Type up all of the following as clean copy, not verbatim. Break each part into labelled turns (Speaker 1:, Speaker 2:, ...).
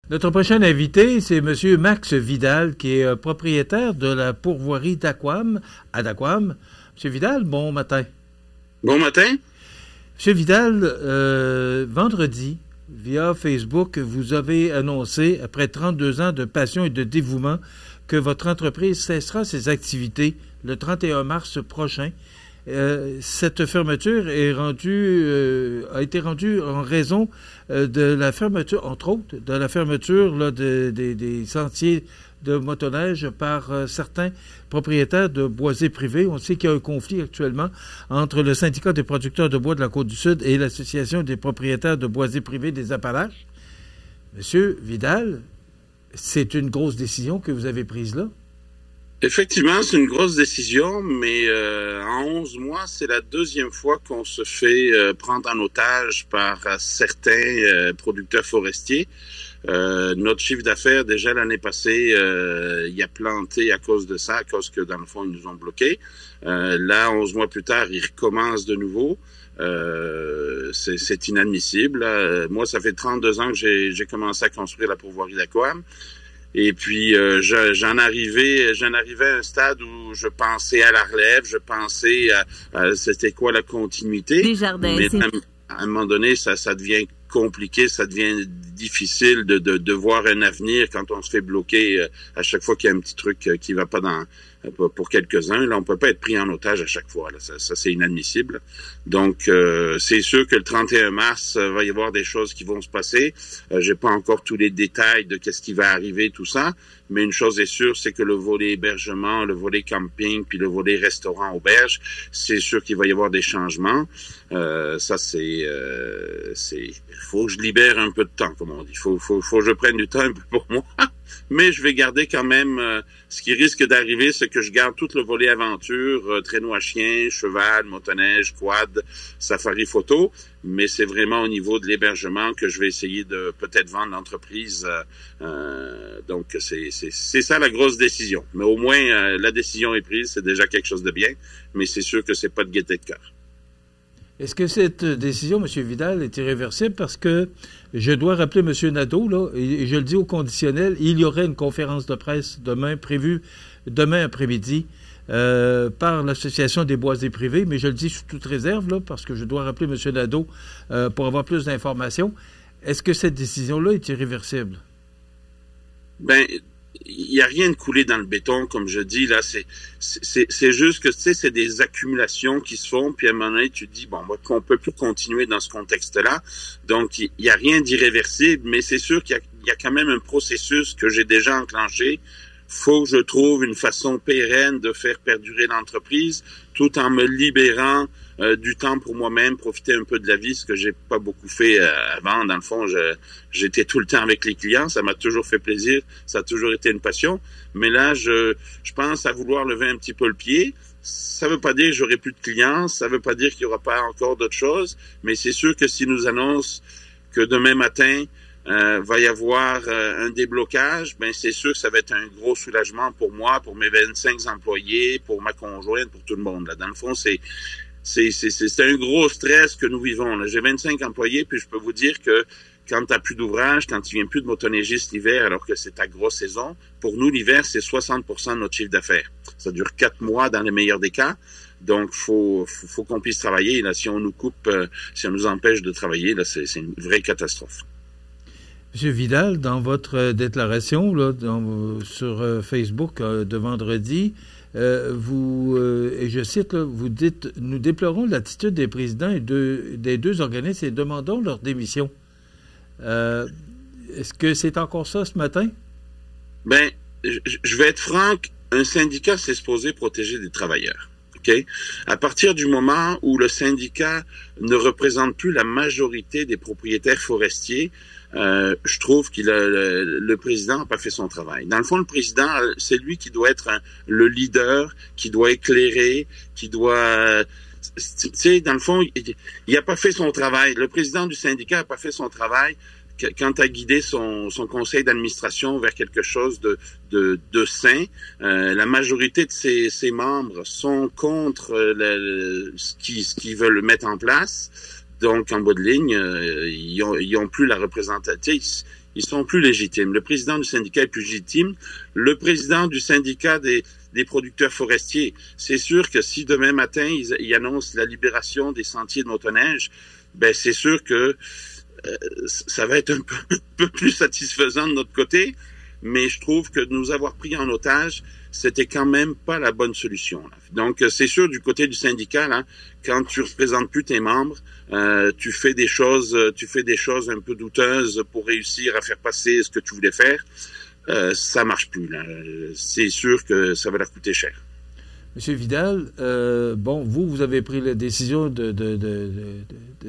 Speaker 1: Notre prochain invité, c'est M. Max Vidal, qui est propriétaire de la pourvoirie d'Aquam, à Daquam. M. Vidal, bon matin.
Speaker 2: Bon matin.
Speaker 1: M. Vidal, vendredi, via Facebook, vous avez annoncé, après 32 ans de passion et de dévouement, que votre entreprise cessera ses activités le 31 mars prochain. Cette fermeture a été rendue en raison de la fermeture, entre autres, de la fermeture là, des sentiers de motoneige par certains propriétaires de boisés privés. On sait qu'il y a un conflit actuellement entre le syndicat des producteurs de bois de la Côte-du-Sud et l'Association des propriétaires de boisés privés des Appalaches. Monsieur Vidal, c'est une grosse décision que vous avez prise là?
Speaker 2: Effectivement, c'est une grosse décision, mais en 11 mois, c'est la deuxième fois qu'on se fait prendre en otage par certains producteurs forestiers. Notre chiffre d'affaires, déjà l'année passée, il a planté à cause de ça, à cause que, dans le fond, ils nous ont bloqués. Là, 11 mois plus tard, ils recommencent de nouveau. C'est inadmissible. Moi, ça fait 32 ans que j'ai commencé à construire la pourvoirie d'Aquam. Et puis j'en arrivais à un stade où je pensais à la relève, je pensais à c'était quoi la continuité.
Speaker 3: Desjardins,
Speaker 2: mais à un moment donné, ça devient compliqué, ça devient difficile de voir un avenir quand on se fait bloquer à chaque fois qu'il y a un petit truc qui va pas pour quelques-uns. Là, on peut pas être pris en otage à chaque fois. Là. Ça c'est inadmissible. Donc, c'est sûr que le 31 mars, va y avoir des choses qui vont se passer. J'ai pas encore tous les détails de qu'est-ce qui va arriver, tout ça. Mais une chose est sûre, c'est que le volet hébergement, le volet camping, puis le volet restaurant auberge, c'est sûr qu'il va y avoir des changements. Ça, faut que je libère un peu de temps, comme on dit. Faut que je prenne du temps un peu pour moi. Mais je vais garder quand même, ce qui risque d'arriver, c'est que je garde tout le volet aventure, traîneau à chien, cheval, motoneige, quad, safari photo. Mais c'est vraiment au niveau de l'hébergement que je vais essayer de peut-être vendre l'entreprise. Donc, c'est ça la grosse décision. Mais au moins, la décision est prise, c'est déjà quelque chose de bien. Mais c'est sûr que c'est pas de gaieté de cœur.
Speaker 1: Est-ce que cette décision, M. Vidal, est irréversible? Parce que je dois rappeler M. Nadeau, là, et je le dis au conditionnel, il y aurait une conférence de presse prévue demain après-midi par l'Association des boisés privés, mais je le dis sous toute réserve, là, parce que je dois rappeler M. Nadeau pour avoir plus d'informations. Est-ce que cette décision-là est irréversible?
Speaker 2: Ben, il n'y a rien de coulé dans le béton, comme je dis, là, c'est juste que, tu sais, c'est des accumulations qui se font, puis à un moment donné, tu te dis, bon, on peut plus continuer dans ce contexte-là, donc il n'y a rien d'irréversible, mais c'est sûr qu'il y a quand même un processus que j'ai déjà enclenché. Faut que je trouve une façon pérenne de faire perdurer l'entreprise, tout en me libérant du temps pour moi-même, profiter un peu de la vie, ce que j'ai pas beaucoup fait avant. Dans le fond, j'étais tout le temps avec les clients, ça m'a toujours fait plaisir, ça a toujours été une passion. Mais là, je pense à vouloir lever un petit peu le pied. Ça veut pas dire que j'aurai plus de clients, ça veut pas dire qu'il y aura pas encore d'autres choses, mais c'est sûr que s'ils nous annoncent que demain matin, va y avoir un déblocage, ben c'est sûr que ça va être un gros soulagement pour moi, pour mes 25 employés, pour ma conjointe, pour tout le monde. Là, dans le fond, c'est un gros stress que nous vivons. Là, j'ai 25 employés, puis je peux vous dire que quand t'as plus d'ouvrage, quand tu viens plus de motoneigiste l'hiver, alors que c'est ta grosse saison, pour nous l'hiver c'est 60% de notre chiffre d'affaires. Ça dure 4 mois dans le meilleur des cas. Donc, faut qu'on puisse travailler. Là, si on nous coupe, si on nous empêche de travailler, là, c'est une vraie catastrophe.
Speaker 1: M. Vidal, dans votre déclaration là, sur Facebook de vendredi, et je cite, là, vous dites « Nous déplorons l'attitude des présidents des deux organismes et demandons leur démission ». Est-ce que c'est encore ça ce matin?
Speaker 2: Ben, je vais être franc, un syndicat, c'est supposé protéger des travailleurs. Okay? À partir du moment où le syndicat ne représente plus la majorité des propriétaires forestiers, je trouve que le président n'a pas fait son travail. Dans le fond, le président, c'est lui qui doit être le leader, qui doit éclairer, qui doit... Tu sais, dans le fond, il n'a pas fait son travail. Le président du syndicat n'a pas fait son travail quand à guider son conseil d'administration vers quelque chose de sain. La majorité de ses membres sont contre ce qu'ils veulent mettre en place. Donc, en bout de ligne, ils ont plus la représentation. Ils sont plus légitimes. Le président du syndicat est plus légitime. Le président du syndicat des producteurs forestiers, c'est sûr que si demain matin, ils annoncent la libération des sentiers de motoneige, ben c'est sûr que ça va être un peu plus satisfaisant de notre côté, mais je trouve que nous avoir pris en otage, c'était quand même pas la bonne solution. Là. Donc, c'est sûr, du côté du syndicat, là, quand tu représentes plus tes membres, tu fais des choses un peu douteuses pour réussir à faire passer ce que tu voulais faire. Ça marche plus, là. C'est sûr que ça va leur coûter cher.
Speaker 1: Monsieur Vidal, bon, vous avez pris la décision de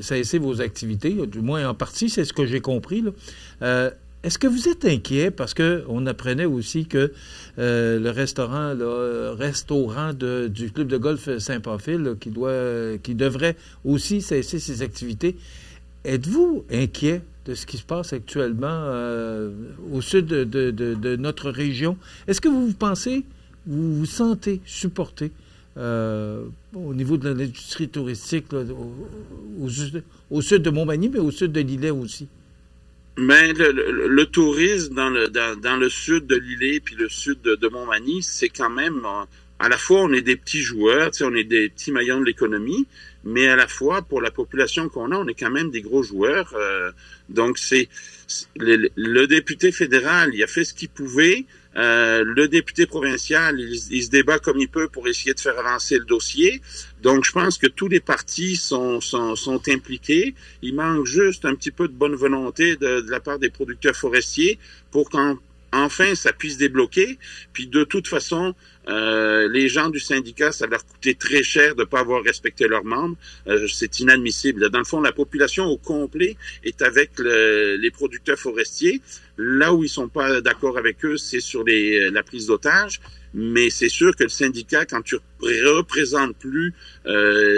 Speaker 1: cesser vos activités, du moins en partie, c'est ce que j'ai compris, là. Est-ce que vous êtes inquiet parce qu'on apprenait aussi que le restaurant reste au rang du club de golf Saint-Pamphile là, qui devrait aussi cesser ses activités? Êtes-vous inquiet de ce qui se passe actuellement au sud de notre région? Est-ce que vous pensez, vous vous sentez supporté au niveau de l'industrie touristique là, au sud de Montmagny, mais au sud de l'Îlet aussi?
Speaker 2: Mais le tourisme dans le sud de l'Îlet puis le sud de Montmagny, c'est quand même à la fois on est des petits joueurs, on est des petits maillons de l'économie, mais à la fois pour la population qu'on a, on est quand même des gros joueurs. Donc c'est le député fédéral, il a fait ce qu'il pouvait. Le député provincial, il se débat comme il peut pour essayer de faire avancer le dossier. Donc, je pense que tous les partis sont impliqués. Il manque juste un petit peu de bonne volonté de la part des producteurs forestiers pour qu'enfin ça puisse débloquer. Puis, de toute façon, les gens du syndicat, ça leur coûtait très cher de ne pas avoir respecté leurs membres. C'est inadmissible. Dans le fond, la population au complet est avec les producteurs forestiers. Là où ils sont pas d'accord avec eux, c'est sur la prise d'otages. Mais c'est sûr que le syndicat, quand tu représentes plus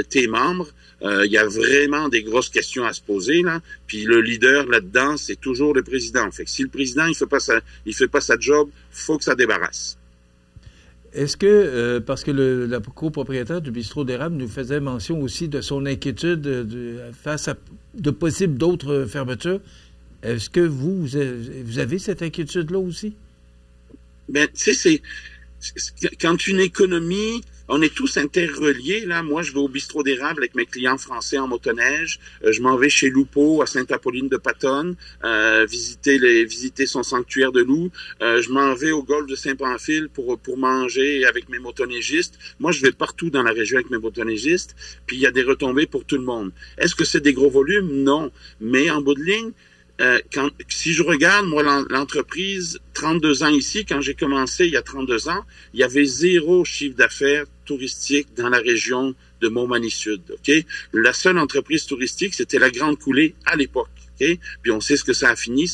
Speaker 2: tes membres, il y a vraiment des grosses questions à se poser là. Puis le leader là-dedans, c'est toujours le président. Fait que si le président il fait pas sa job, faut que ça débarrasse.
Speaker 1: Est-ce que, parce que la copropriétaire du bistrot d'érable nous faisait mention aussi de son inquiétude face à de possibles d'autres fermetures, est-ce que vous avez cette inquiétude-là aussi?
Speaker 2: Ben, tu sais, quand une économie, on est tous interreliés, là. Moi, je vais au bistrot d'érable avec mes clients français en motoneige. Je m'en vais chez Loupeau, à Sainte-Apolline-de-Patonne, visiter son sanctuaire de loups. Je m'en vais au golfe de Saint-Pamphile pour manger avec mes motoneigistes. Moi, je vais partout dans la région avec mes motoneigistes. Puis, il y a des retombées pour tout le monde. Est-ce que c'est des gros volumes? Non. Mais en bout de ligne, si je regarde, moi, l'entreprise, 32 ans ici, quand j'ai commencé il y a 32 ans, il y avait 0 chiffre d'affaires touristique dans la région de Montmagny-Sud, OK? La seule entreprise touristique, c'était la Grande Coulée à l'époque, OK? Puis on sait ce que ça a fini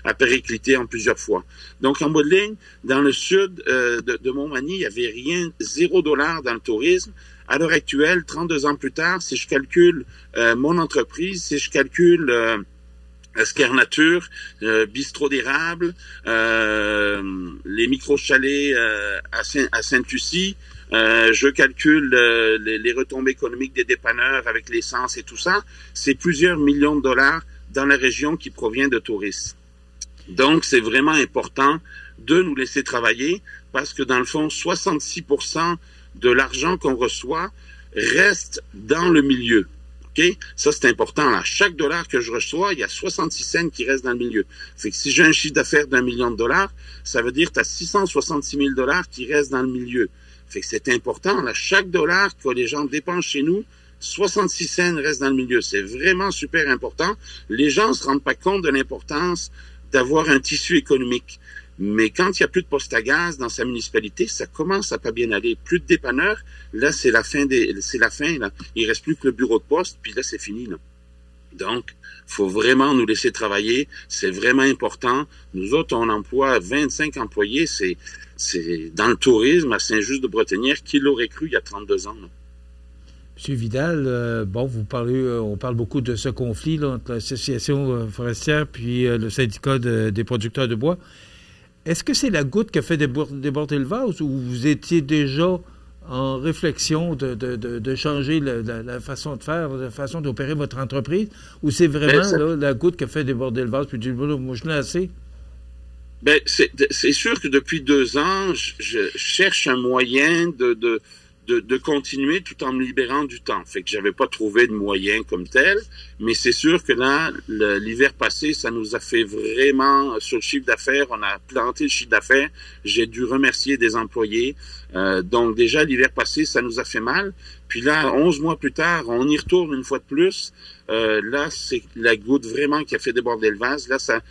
Speaker 2: à péricliter en plusieurs fois. Donc, en bout de ligne, dans le sud de Montmagny, il n'y avait rien, $0 dans le tourisme. À l'heure actuelle, 32 ans plus tard, si je calcule mon entreprise, si je calcule Esquerre Nature, bistrot d'érable, les micro-chalets à Sainte-Lucie. Je calcule les retombées économiques des dépanneurs avec l'essence et tout ça. C'est plusieurs millions de dollars dans la région qui provient de touristes. Donc, c'est vraiment important de nous laisser travailler parce que dans le fond, 66% de l'argent qu'on reçoit reste dans le milieu. Okay? Ça, c'est important. À chaque dollar que je reçois, il y a 66 cents qui restent dans le milieu. Fait que si j'ai un chiffre d'affaires d'1 million de dollars, ça veut dire que tu as 666 000 dollars qui restent dans le milieu. Fait que c'est important. Là, chaque dollar que les gens dépensent chez nous, 66 cents restent dans le milieu. C'est vraiment super important. Les gens ne se rendent pas compte de l'importance d'avoir un tissu économique. Mais quand il n'y a plus de poste à gaz dans sa municipalité, ça commence à pas bien aller. Plus de dépanneurs, là, c'est la fin, là. Il reste plus que le bureau de poste, puis là, c'est fini, là. Donc, faut vraiment nous laisser travailler. C'est vraiment important. Nous autres, on emploie 25 employés. C'est dans le tourisme à Saint-Just-de-Bretonnière. Qui l'aurait cru il y a 32 ans, là?
Speaker 1: Monsieur Vidal, bon, on parle beaucoup de ce conflit, là, entre l'association forestière puis le syndicat des producteurs de bois. Est-ce que c'est la goutte qui a fait déborder le vase ou vous étiez déjà en réflexion de changer la façon de faire, la façon d'opérer votre entreprise, ou c'est vraiment là, la goutte qui a fait déborder le vase, puis tu dis, moi, je l'ai assez?
Speaker 2: Ben, c'est sûr que depuis 2 ans, je cherche un moyen de continuer tout en me libérant du temps. Fait que j'avais pas trouvé de moyen comme tel, mais c'est sûr que là, l'hiver passé, ça nous a fait vraiment, sur le chiffre d'affaires, on a planté le chiffre d'affaires, j'ai dû remercier des employés. Donc déjà, l'hiver passé, ça nous a fait mal. Puis là, 11 mois plus tard, on y retourne une fois de plus. Là, c'est la goutte vraiment qui a fait déborder le vase. Là, ça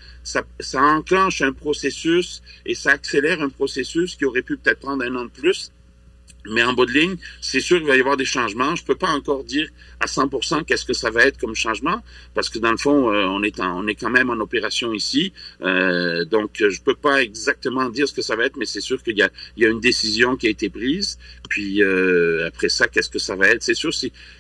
Speaker 2: enclenche un processus et ça accélère un processus qui aurait pu peut-être prendre 1 an de plus. Mais en bout de ligne, c'est sûr qu'il va y avoir des changements. Je peux pas encore dire à 100% qu'est-ce que ça va être comme changement, parce que dans le fond, on est quand même en opération ici. Donc, je peux pas exactement dire ce que ça va être, mais c'est sûr qu'il y a une décision qui a été prise. Puis après ça, qu'est-ce que ça va être? C'est sûr,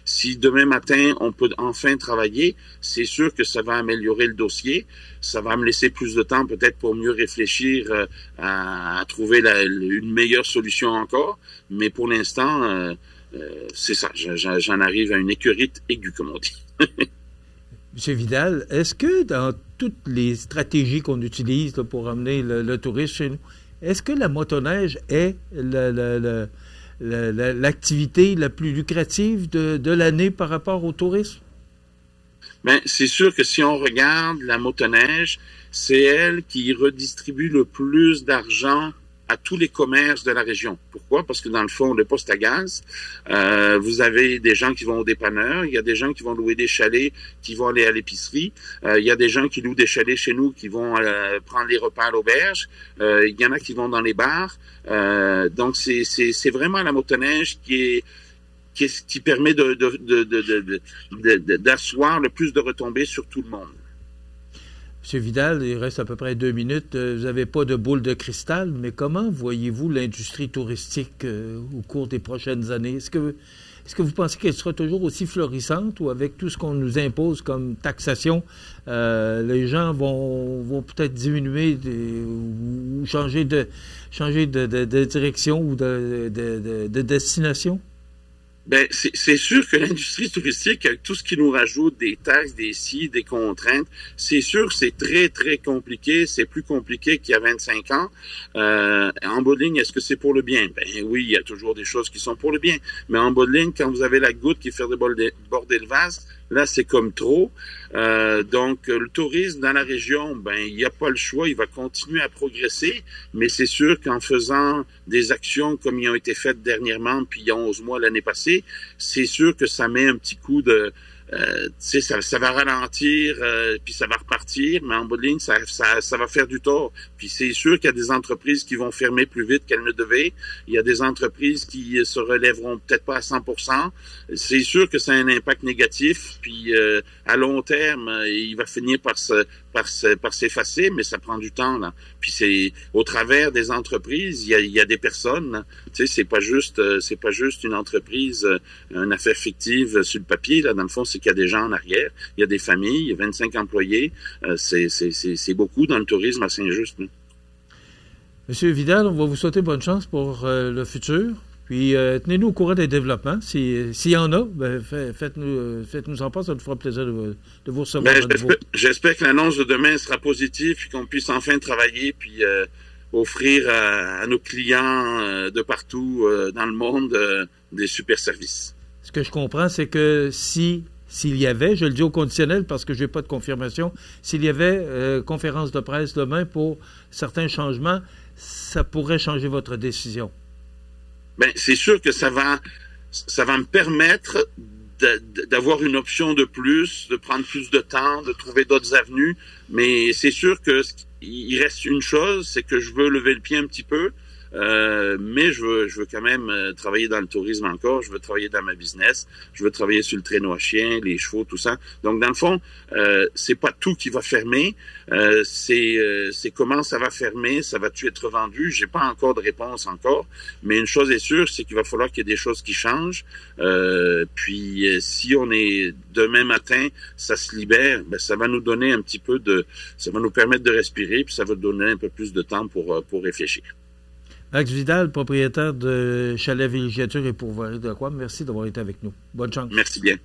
Speaker 2: si demain matin, on peut enfin travailler, c'est sûr que ça va améliorer le dossier. Ça va me laisser plus de temps peut-être pour mieux réfléchir à trouver une meilleure solution encore. Mais pour l'instant, c'est ça. J'en arrive à une écœurite aiguë, comme on dit.
Speaker 1: Monsieur Vidal, est-ce que dans toutes les stratégies qu'on utilise là, pour amener le tourisme chez nous, est-ce que la motoneige est l'activité la plus lucrative de l'année par rapport au tourisme?
Speaker 2: Ben, c'est sûr que si on regarde la motoneige, c'est elle qui redistribue le plus d'argent à tous les commerces de la région. Pourquoi? Parce que dans le fond, le poste à gaz, vous avez des gens qui vont au dépanneur, il y a des gens qui vont louer des chalets, qui vont aller à l'épicerie, il y a des gens qui louent des chalets chez nous, qui vont prendre les repas à l'auberge, il y en a qui vont dans les bars. Donc, c'est vraiment la motoneige qui permet d'asseoir le plus de retombées sur tout le monde.
Speaker 1: M. Vidal, il reste à peu près 2 minutes. Vous n'avez pas de boule de cristal, mais comment voyez-vous l'industrie touristique au cours des prochaines années? Est-ce que vous pensez qu'elle sera toujours aussi florissante ou avec tout ce qu'on nous impose comme taxation, les gens vont peut-être diminuer ou changer de direction ou de destination?
Speaker 2: Ben, c'est sûr que l'industrie touristique, avec tout ce qui nous rajoute, des taxes, des contraintes, c'est sûr que c'est très, très compliqué. C'est plus compliqué qu'il y a 25 ans. En bout de ligne, est-ce que c'est pour le bien? Ben oui, il y a toujours des choses qui sont pour le bien. Mais en bout de ligne, quand vous avez la goutte qui fait déborder le vase, là, c'est comme trop. Donc, le tourisme dans la région, ben, il n'y a pas le choix. Il va continuer à progresser. Mais c'est sûr qu'en faisant des actions comme ils ont été faites dernièrement, puis il y a 11 mois l'année passée, c'est sûr que ça met un petit coup de... tu sais, ça va ralentir, puis ça va repartir, mais en bout de ligne, ça va faire du tort. Puis c'est sûr qu'il y a des entreprises qui vont fermer plus vite qu'elles ne devaient. Il y a des entreprises qui se relèveront peut-être pas à 100%. C'est sûr que ça a un impact négatif, puis à long terme, il va finir par s'effacer, mais ça prend du temps, là. Puis c'est au travers des entreprises, il y a des personnes, là. Tu sais, c'est pas juste une entreprise, une affaire fictive sur le papier, là. Dans le fond, c'est qu'il y a des gens en arrière, il y a des familles, il y a 25 employés, c'est beaucoup dans le tourisme à Saint-Just, là.
Speaker 1: Monsieur Vidal, on va vous souhaiter bonne chance pour le futur. Puis tenez-nous au courant des développements. S'il y en a, ben, faites-nous en part, ça nous fera plaisir de vous recevoir.
Speaker 2: Ben, j'espère que l'annonce de demain sera positive et qu'on puisse enfin travailler puis offrir à nos clients de partout dans le monde des super services.
Speaker 1: Ce que je comprends, c'est que s'il y avait, je le dis au conditionnel parce que je n'ai pas de confirmation, s'il y avait conférence de presse demain pour certains changements, ça pourrait changer votre décision.
Speaker 2: Ben, c'est sûr que ça va me permettre d'avoir une option de plus, de prendre plus de temps, de trouver d'autres avenues. Mais c'est sûr que il reste une chose, c'est que je veux lever le pied un petit peu. Mais je veux quand même travailler dans le tourisme encore, je veux travailler dans ma business, je veux travailler sur le traîneau à chien, les chevaux, tout ça. Donc dans le fond, c'est pas tout qui va fermer, c'est comment ça va fermer, ça va-tu être vendu, j'ai pas encore de réponse encore, mais une chose est sûre, c'est qu'il va falloir qu'il y ait des choses qui changent. Puis si on est demain matin, ça se libère, ben ça va nous donner un petit peu ça va nous permettre de respirer, puis ça va donner un peu plus de temps pour réfléchir.
Speaker 1: Max Vidal, propriétaire de Chalet Villégiature et pourvoirie de Aquam, merci d'avoir été avec nous. Bonne chance.
Speaker 2: Merci bien.